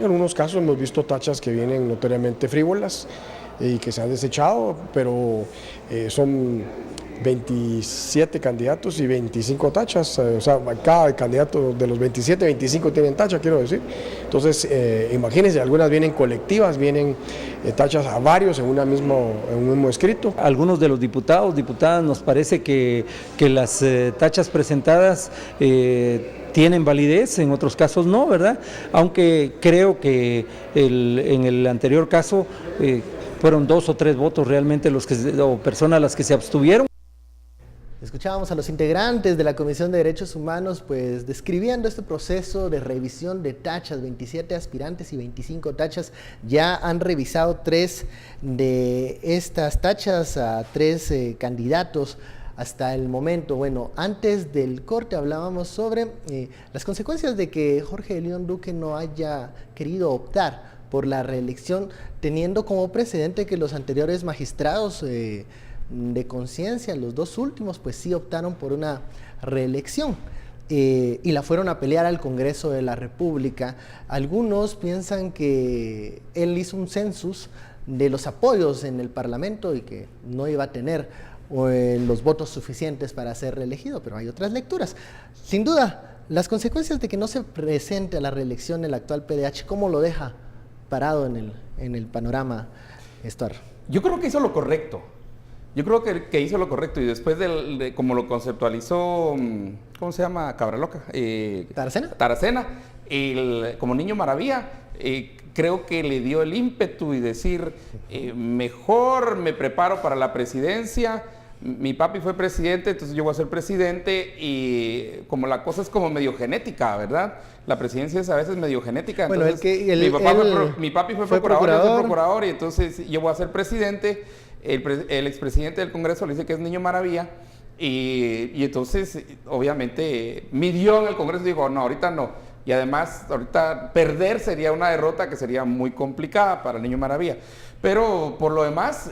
En algunos casos hemos visto tachas que vienen notoriamente frívolas y que se han desechado, pero son 27 candidatos y 25 tachas, o sea, cada candidato de los 27, 25 tienen tacha, quiero decir. Entonces, imagínense, algunas vienen colectivas, vienen tachas a varios en un mismo escrito. Algunos de los diputados, diputadas, nos parece que las tachas presentadas tienen validez, en otros casos no, ¿verdad? Aunque creo que en el anterior caso fueron 2 o 3 votos realmente o personas las que se abstuvieron. Escuchábamos a los integrantes de la Comisión de Derechos Humanos pues describiendo este proceso de revisión de tachas, 27 aspirantes y 25 tachas. Ya han revisado 3 de estas tachas a 3 candidatos hasta el momento. Bueno, antes del corte hablábamos sobre las consecuencias de que Jorge León Duque no haya querido optar por la reelección, teniendo como precedente que los anteriores magistrados de conciencia, los 2 últimos, pues sí optaron por una reelección y la fueron a pelear al Congreso de la República. Algunos piensan que él hizo un census de los apoyos en el Parlamento y que no iba a tener los votos suficientes para ser reelegido, pero hay otras lecturas. Sin duda, las consecuencias de que no se presente a la reelección el actual PDH, ¿cómo lo deja parado en el panorama, Estuardo? Yo creo que hizo lo correcto. Yo creo que hizo lo correcto y después de como lo conceptualizó, ¿cómo se llama? Cabraloca. Taracena, como niño maravilla, creo que le dio el ímpetu y decir, mejor me preparo para la presidencia. Mi papi fue presidente, entonces yo voy a ser presidente y como la cosa es como medio genética, ¿verdad? La presidencia es a veces medio genética. Bueno, entonces, mi papi fue procurador, yo soy procurador y entonces yo voy a ser presidente. El expresidente del Congreso le dice que es niño maravilla y entonces obviamente midió en el Congreso y dijo, no, ahorita no. Y además ahorita perder sería una derrota que sería muy complicada para el niño maravilla. Pero por lo demás,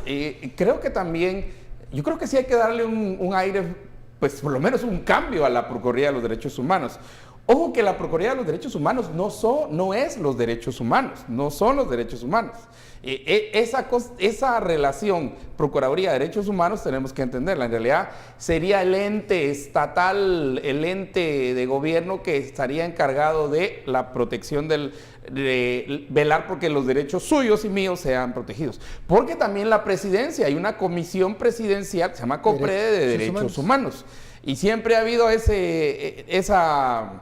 creo que también, yo creo que sí hay que darle un aire, pues por lo menos un cambio a la Procuraduría de los Derechos Humanos. Ojo que la Procuraduría de los Derechos Humanos no es los derechos humanos, no son los derechos humanos. Esa relación Procuraduría de Derechos Humanos tenemos que entenderla. En realidad sería el ente estatal, el ente de gobierno que estaría encargado de la protección de velar porque los derechos suyos y míos sean protegidos. Porque también la presidencia, hay una comisión presidencial que se llama COPREDE de Derechos Humanos. Y siempre ha habido esa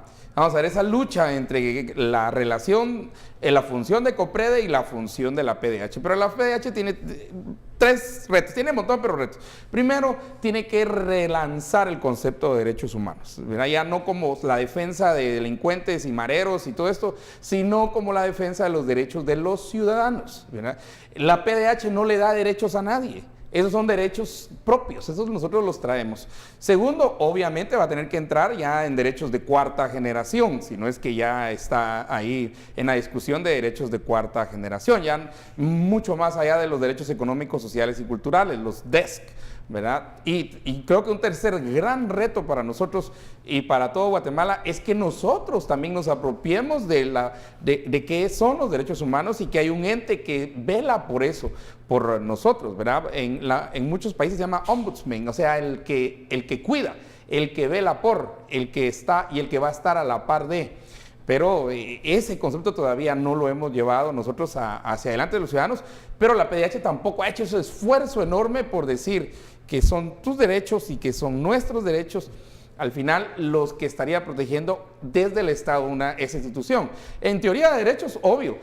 lucha entre la relación, la función de COPREDE y la función de la PDH. Pero la PDH tiene 3 retos, tiene un montón, pero retos. Primero, tiene que relanzar el concepto de derechos humanos, ¿verdad? Ya no como la defensa de delincuentes y mareros y todo esto, sino como la defensa de los derechos de los ciudadanos, ¿verdad? La PDH no le da derechos a nadie. Esos son derechos propios, esos nosotros los traemos. Segundo, obviamente va a tener que entrar ya en derechos de 4ª generación, si no es que ya está ahí en la discusión de derechos de 4ª generación, ya mucho más allá de los derechos económicos, sociales y culturales, los DESC, ¿verdad? Y creo que un tercer gran reto para nosotros y para todo Guatemala es que nosotros también nos apropiemos de qué son los derechos humanos y que hay un ente que vela por eso, por nosotros, ¿verdad? En muchos países se llama ombudsman, o sea, el que cuida, el que vela por, el que está y el que va a estar a la par de. Pero ese concepto todavía no lo hemos llevado nosotros hacia adelante de los ciudadanos, pero la PDH tampoco ha hecho ese esfuerzo enorme por decir que son tus derechos y que son nuestros derechos, al final los que estaría protegiendo desde el Estado esa institución. En teoría de derechos, obvio,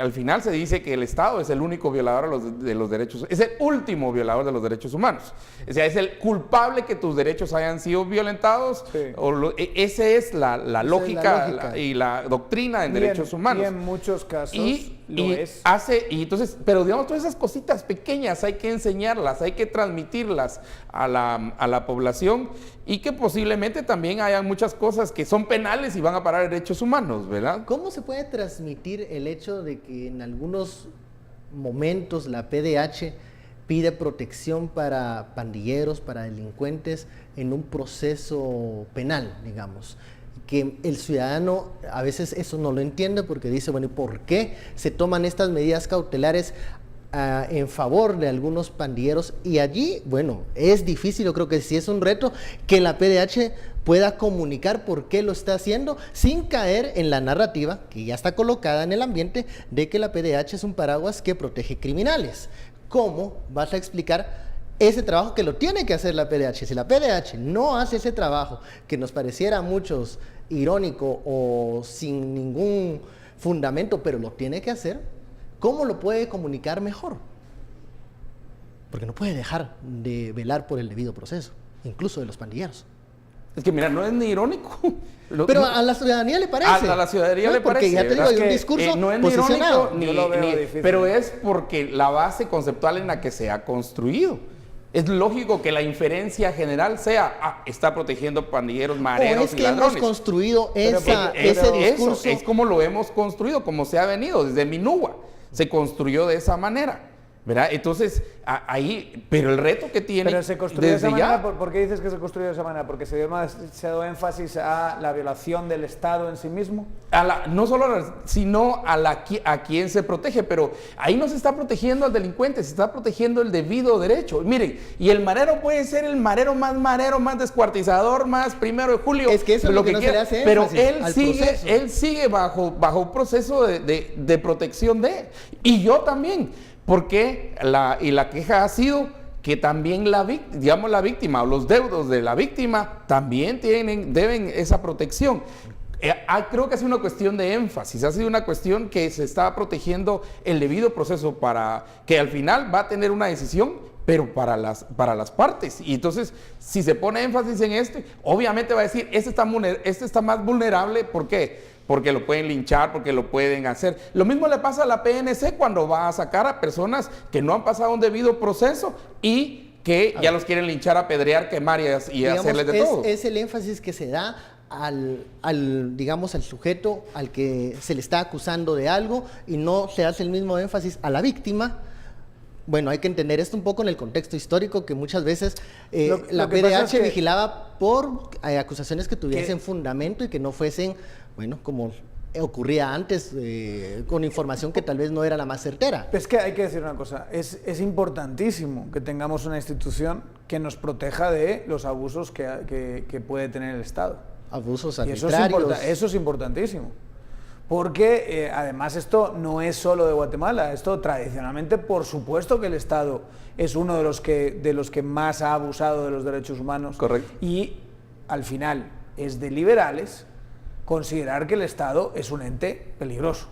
al final se dice que el Estado es el único violador de los derechos, es el último violador de los derechos humanos. O sea, es el culpable que tus derechos hayan sido violentados. Sí. Esa es la lógica y la doctrina en derechos humanos. Y en muchos casos entonces, pero digamos, todas esas cositas pequeñas hay que enseñarlas, hay que transmitirlas a la población y que posiblemente también haya muchas cosas que son penales y van a parar derechos humanos, ¿verdad? ¿Cómo se puede transmitir el hecho de que en algunos momentos la PDH pide protección para pandilleros, para delincuentes en un proceso penal, digamos? que el ciudadano a veces eso no lo entiende porque dice, bueno, ¿y por qué se toman estas medidas cautelares en favor de algunos pandilleros? Y allí, bueno, es difícil, yo creo que sí es un reto que la PDH pueda comunicar por qué lo está haciendo sin caer en la narrativa que ya está colocada en el ambiente de que la PDH es un paraguas que protege criminales. ¿Cómo vas a explicar ese trabajo que lo tiene que hacer la PDH? Si la PDH no hace ese trabajo que nos pareciera a muchos irónico o sin ningún fundamento, pero lo tiene que hacer, ¿cómo lo puede comunicar mejor? Porque no puede dejar de velar por el debido proceso, incluso de los pandilleros. Es que mira, no es ni irónico. Pero a la ciudadanía le parece. A la ciudadanía le porque parece. ya te digo, hay un discurso no es posicionado. Ni irónico, pero es porque la base conceptual en la que se ha construido. Es lógico que la inferencia general sea, está protegiendo pandilleros, mareros y ladrones. O es que hemos construido ese discurso. Eso es como lo hemos construido, como se ha venido desde Minúa. Se construyó de esa manera, ¿verdad? Entonces, ahí, pero el reto que tiene... Pero se construyó de esa manera, ¿por qué dices que se construyó de esa manera? ¿Porque se dio énfasis a la violación del Estado en sí mismo? No solo sino a quien se protege, pero ahí no se está protegiendo al delincuente, se está protegiendo el debido derecho. Miren, y el marero puede ser el marero, más descuartizador, más 1 de julio. Es que eso es lo que no se le hace énfasis, pero él sigue bajo un proceso de protección de él. Y yo también, porque la queja ha sido que también la víctima o los deudos de la víctima también deben esa protección. Creo que ha sido una cuestión de énfasis, ha sido una cuestión que se está protegiendo el debido proceso para que al final va a tener una decisión, pero para las partes. Y entonces, si se pone énfasis en obviamente va a decir, este está más vulnerable, ¿por qué? Porque lo pueden linchar, porque lo pueden hacer. Lo mismo le pasa a la PNC cuando va a sacar a personas que no han pasado un debido proceso y que ya los quieren linchar, apedrear, quemar y hacerles de todo. Es el énfasis que se da al sujeto al que se le está acusando de algo y no se hace el mismo énfasis a la víctima. Bueno, hay que entender esto un poco en el contexto histórico, que muchas veces la PDH vigilaba por acusaciones que tuviesen fundamento y que no fuesen, bueno, como ocurría antes, con información que tal vez no era la más certera. Es que hay que decir una cosa, es importantísimo que tengamos una institución que nos proteja de los abusos que puede tener el Estado. Abusos arbitrarios. Eso es importantísimo. Porque además esto no es solo de Guatemala, esto tradicionalmente, por supuesto que el Estado es uno de los que más ha abusado de los derechos humanos. Correcto. Y al final es de liberales considerar que el Estado es un ente peligroso.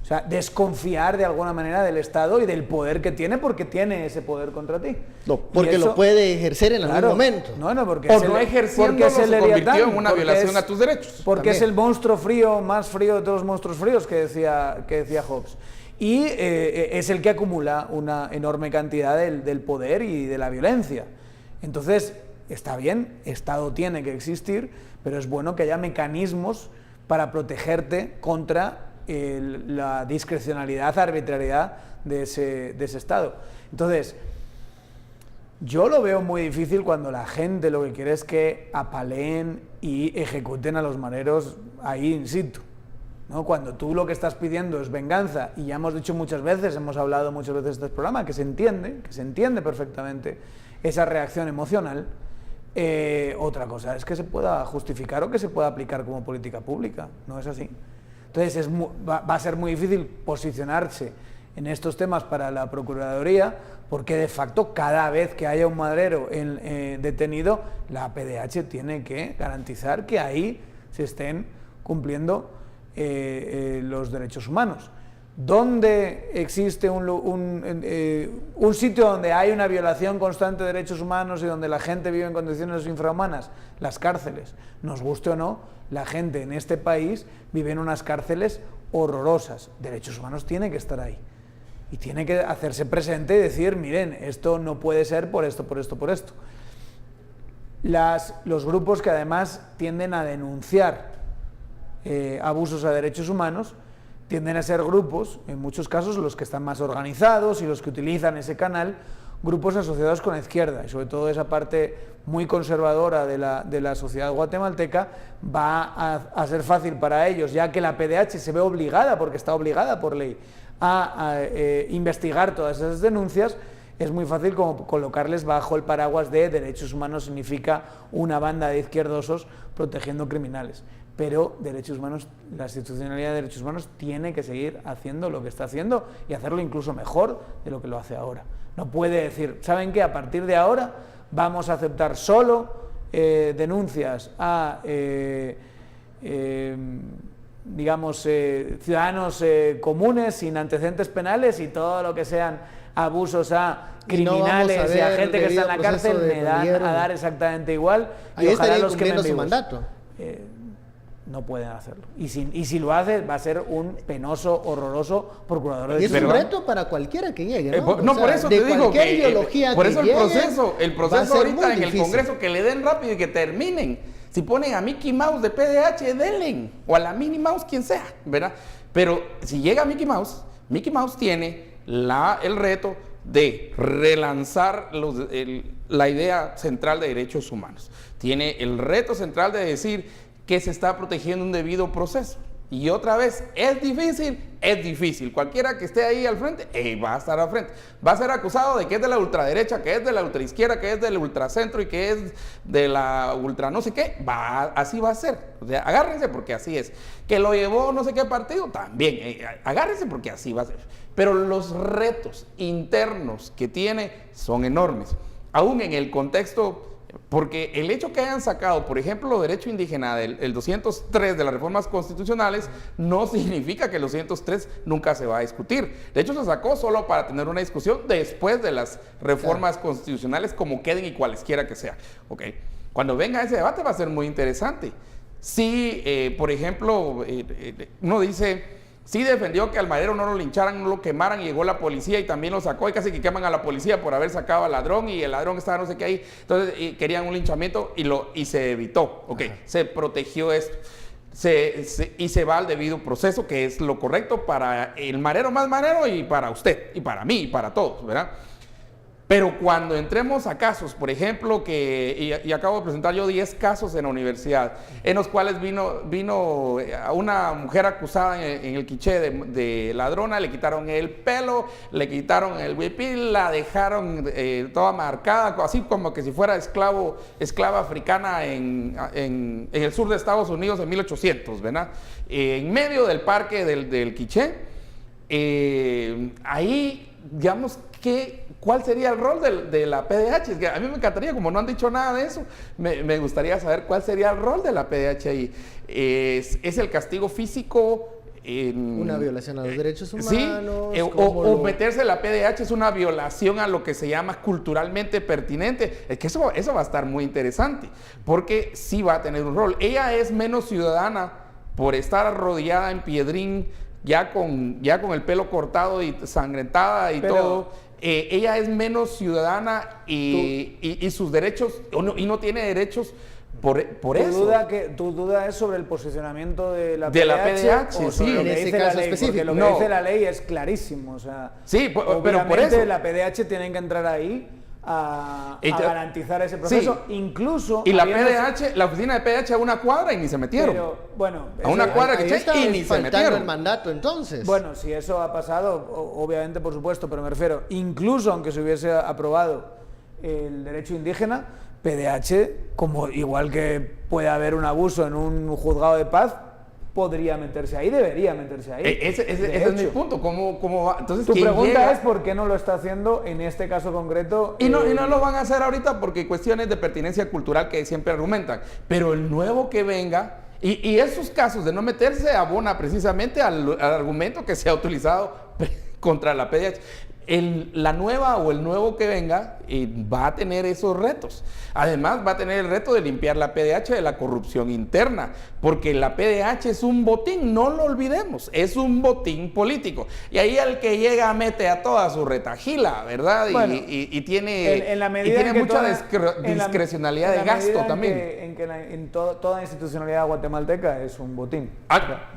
O sea, desconfiar de alguna manera del Estado y del poder que tiene, porque tiene ese poder contra ti. No, porque lo puede ejercer en algún momento. Porque no ejerciendo se convirtió en una violación a tus derechos. Porque también es el monstruo frío, más frío de todos los monstruos fríos que decía Hobbes. Y es el que acumula una enorme cantidad del poder y de la violencia. Entonces, está bien, Estado tiene que existir, pero es bueno que haya mecanismos para protegerte contra la discrecionalidad, arbitrariedad de ese Estado. Entonces, yo lo veo muy difícil cuando la gente lo que quiere es que apaleen y ejecuten a los mareros ahí in situ, ¿no? Cuando tú lo que estás pidiendo es venganza, y ya hemos dicho muchas veces, hemos hablado muchas veces de este programa, que se entiende perfectamente esa reacción emocional. Otra cosa es que se pueda justificar o que se pueda aplicar como política pública, no es así. Entonces va a ser muy difícil posicionarse en estos temas para la Procuraduría, porque de facto cada vez que haya un madrero detenido, la PDH tiene que garantizar que ahí se estén cumpliendo los derechos humanos. ¿Dónde existe un sitio donde hay una violación constante de derechos humanos y donde la gente vive en condiciones infrahumanas? Las cárceles. Nos guste o no, la gente en este país vive en unas cárceles horrorosas. Derechos humanos tiene que estar ahí. Y tiene que hacerse presente y decir, miren, esto no puede ser por esto, por esto, por esto. Los grupos que además tienden a denunciar abusos a derechos humanos tienden a ser grupos, en muchos casos los que están más organizados y los que utilizan ese canal, grupos asociados con la izquierda, y sobre todo esa parte muy conservadora de la sociedad guatemalteca, va a ser fácil para ellos, ya que la PDH se ve obligada, porque está obligada por ley, a investigar todas esas denuncias. Es muy fácil como colocarles bajo el paraguas de derechos humanos significa una banda de izquierdosos protegiendo criminales. Pero derechos humanos, la institucionalidad de derechos humanos tiene que seguir haciendo lo que está haciendo y hacerlo incluso mejor de lo que lo hace ahora. No puede decir, ¿saben qué? A partir de ahora vamos a aceptar solo denuncias a digamos, ciudadanos comunes sin antecedentes penales, y todo lo que sean abusos a criminales y a gente que está en la cárcel me dan a dar exactamente igual. Ahí ojalá los quemen vivos. Su mandato. No pueden hacerlo. Y si lo hace, va a ser un penoso, horroroso procurador de justicia. Y es un reto para cualquiera que llegue, ¿no? No, por eso te digo que ideología por eso el proceso ahorita en difícil. El Congreso, que le den rápido y que terminen. Si ponen a Mickey Mouse de PDH, denle, o a la Minnie Mouse, quien sea, ¿verdad? Pero si llega Mickey Mouse tiene el reto de relanzar la idea central de derechos humanos. Tiene el reto central de decir que se está protegiendo un debido proceso. Y otra vez, ¿es difícil? Cualquiera que esté ahí al frente, va a estar al frente. Va a ser acusado de que es de la ultraderecha, que es de la ultraizquierda, que es del ultracentro y que es de la ultra no sé qué. Así va a ser. O sea, agárrense porque así es. Que lo llevó no sé qué partido, también. Agárrense porque así va a ser. Pero los retos internos que tiene son enormes. Aún en el contexto... Porque el hecho que hayan sacado, por ejemplo, derecho indígena del 203 de las reformas constitucionales, no significa que el 203 nunca se va a discutir. De hecho, se sacó solo para tener una discusión después de las reformas constitucionales, como queden y cualesquiera que sea. Okay. Cuando venga ese debate va a ser muy interesante. Si, por ejemplo, uno dice... Sí defendió que al Madero no lo lincharan, no lo quemaran, y llegó la policía y también lo sacó, y casi que queman a la policía por haber sacado al ladrón, y el ladrón estaba no sé qué ahí. Entonces querían un linchamiento y se evitó. Okay. Se protegió esto. Y se va al debido proceso, que es lo correcto para el marero más marero y para usted, y para mí, y para todos, ¿verdad? Pero cuando entremos a casos, por ejemplo, y acabo de presentar yo 10 casos en la universidad, en los cuales vino a una mujer acusada en el quiché de ladrona, le quitaron el pelo, le quitaron el huipil, la dejaron toda marcada, así como que si fuera esclava africana en el sur de Estados Unidos en 1800, ¿verdad? En medio del parque del quiché, ahí, digamos, ¿cuál sería el rol de la PDH? Es que a mí me encantaría, como no han dicho nada de eso, me gustaría saber cuál sería el rol de la PDH ahí. ¿Es el castigo físico? Una violación a los derechos humanos. Sí, o meterse la PDH es una violación a lo que se llama culturalmente pertinente. Es que eso va a estar muy interesante, porque sí va a tener un rol. Ella es menos ciudadana por estar arrodillada en piedrín, ya con el pelo cortado y sangrentada y todo. Ella es menos ciudadana y sus derechos, y no tiene derechos por eso. ¿Tu duda es sobre el posicionamiento de la PDH? Sí, en ese caso específico. Lo que dice la ley es clarísimo. O sea, sí, pero por eso la PDH tiene que entrar ahí a garantizar ese proceso, sí. Incluso... Y la oficina de PDH a una cuadra y ni se metieron. Pero, bueno... A una cuadra que y ni se metieron. El mandato, entonces. Bueno, si eso ha pasado, obviamente, por supuesto, pero me refiero, incluso aunque se hubiese aprobado el derecho indígena, PDH, como igual que puede haber un abuso en un juzgado de paz, podría meterse ahí, debería meterse ahí. Ese es mi punto. ¿Cómo va? Entonces, tu pregunta es por qué no lo está haciendo en este caso concreto. Y no lo van a hacer ahorita porque cuestiones de pertinencia cultural que siempre argumentan. Pero el nuevo que venga, y esos casos de no meterse abona precisamente al argumento que se ha utilizado contra la PDH. La nueva o el nuevo que venga va a tener esos retos. Además, va a tener el reto de limpiar la PDH de la corrupción interna, porque la PDH es un botín, no lo olvidemos, es un botín político. Y ahí el que llega mete a toda su retajila, ¿verdad? Bueno, y tiene, en la y medida tiene en que mucha toda- discrecionalidad de gasto también. Toda institucionalidad guatemalteca es un botín.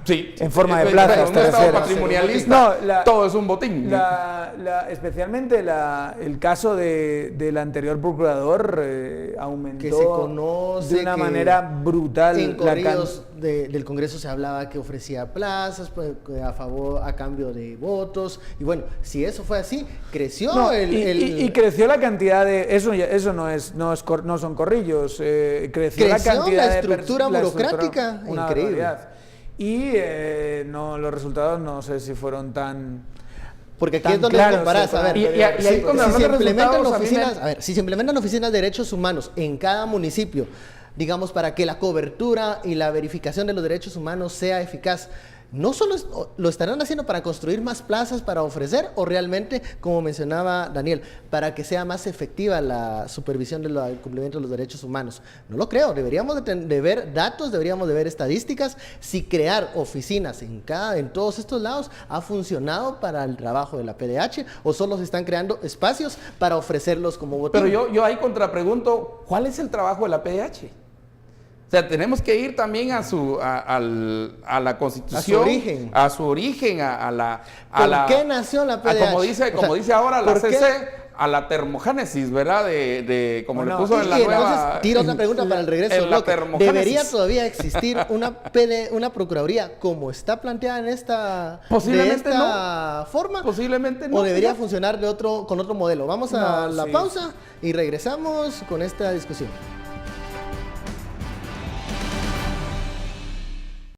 Sí. En forma de plazas, un te estado refieres. patrimonialista, No, todo es un botín. Especialmente el caso del anterior procurador aumentó Que se conoce de una que manera brutal. En corridos del Congreso se hablaba que ofrecía plazas pues, a cambio de votos. Y bueno, si eso fue así, creció y creció la cantidad de... Eso no son corrillos. Creció la cantidad la estructura burocrática, una increíble. barbaridad. Y los resultados no sé si fueron tan... Porque aquí tan es donde claros, comparás, a ver, y ahí cuando si se hablamos de implementan resultados, oficinas, a ver, si se implementan oficinas de derechos humanos en cada municipio, digamos, para que la cobertura y la verificación de los derechos humanos sea eficaz, ¿no solo lo estarán haciendo para construir más plazas para ofrecer o realmente, como mencionaba Daniel, para que sea más efectiva la supervisión del cumplimiento de los derechos humanos? No lo creo, deberíamos de ver datos, deberíamos de ver estadísticas, si crear oficinas en todos estos lados ha funcionado para el trabajo de la PDH o solo se están creando espacios para ofrecerlos como botín. Pero yo ahí contrapregunto, ¿cuál es el trabajo de la PDH? O sea, tenemos que ir también a la Constitución, a su origen, ¿Por qué nació la PDH? Como dice ahora la CC, a la termogénesis, ¿verdad? Como le puso en la nueva... Entonces, tiro otra pregunta para el regreso del bloque. ¿Debería todavía existir una procuraduría como está planteada en esta forma? Posiblemente no. ¿O debería funcionar con otro modelo? Vamos a la pausa y regresamos con esta discusión.